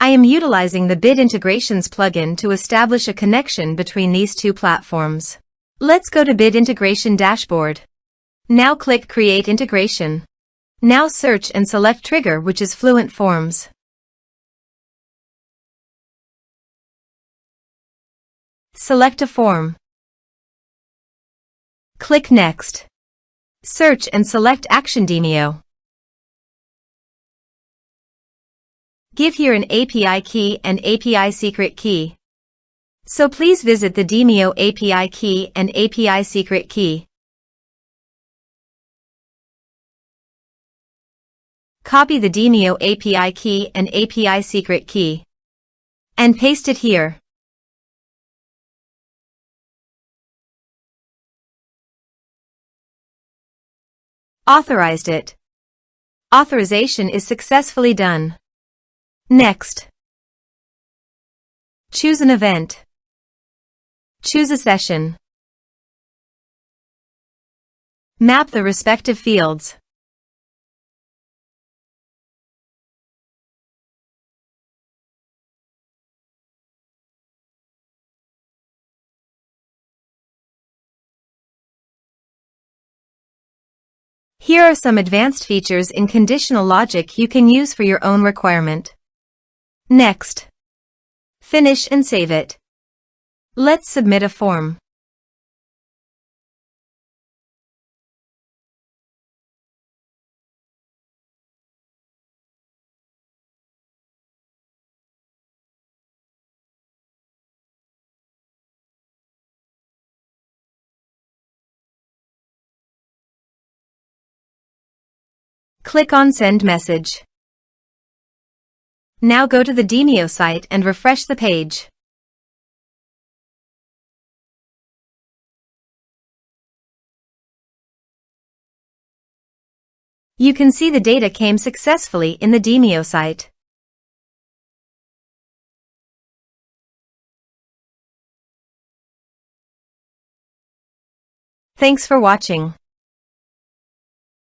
I am utilizing the Bit Integrations plugin to establish a connection between these two platforms. Let's go to Bit Integration Dashboard. Now click Create Integration. Now search and select trigger, which is Fluent Forms. Select a form. Click Next. Search and select Action Demio. Give here an API key and API secret key. So please visit the Demio API key and API secret key. Copy the Demio API key and API secret key and paste it here. Authorized it. Authorization is successfully done. Next. Choose an event. Choose a session. Map the respective fields. Here are some advanced features in conditional logic you can use for your own requirement. Next. Finish and save it. Let's submit a form. Click on Send Message. Now go to the Demio site and refresh the page. You can see the data came successfully in the Demio site. Thanks for watching.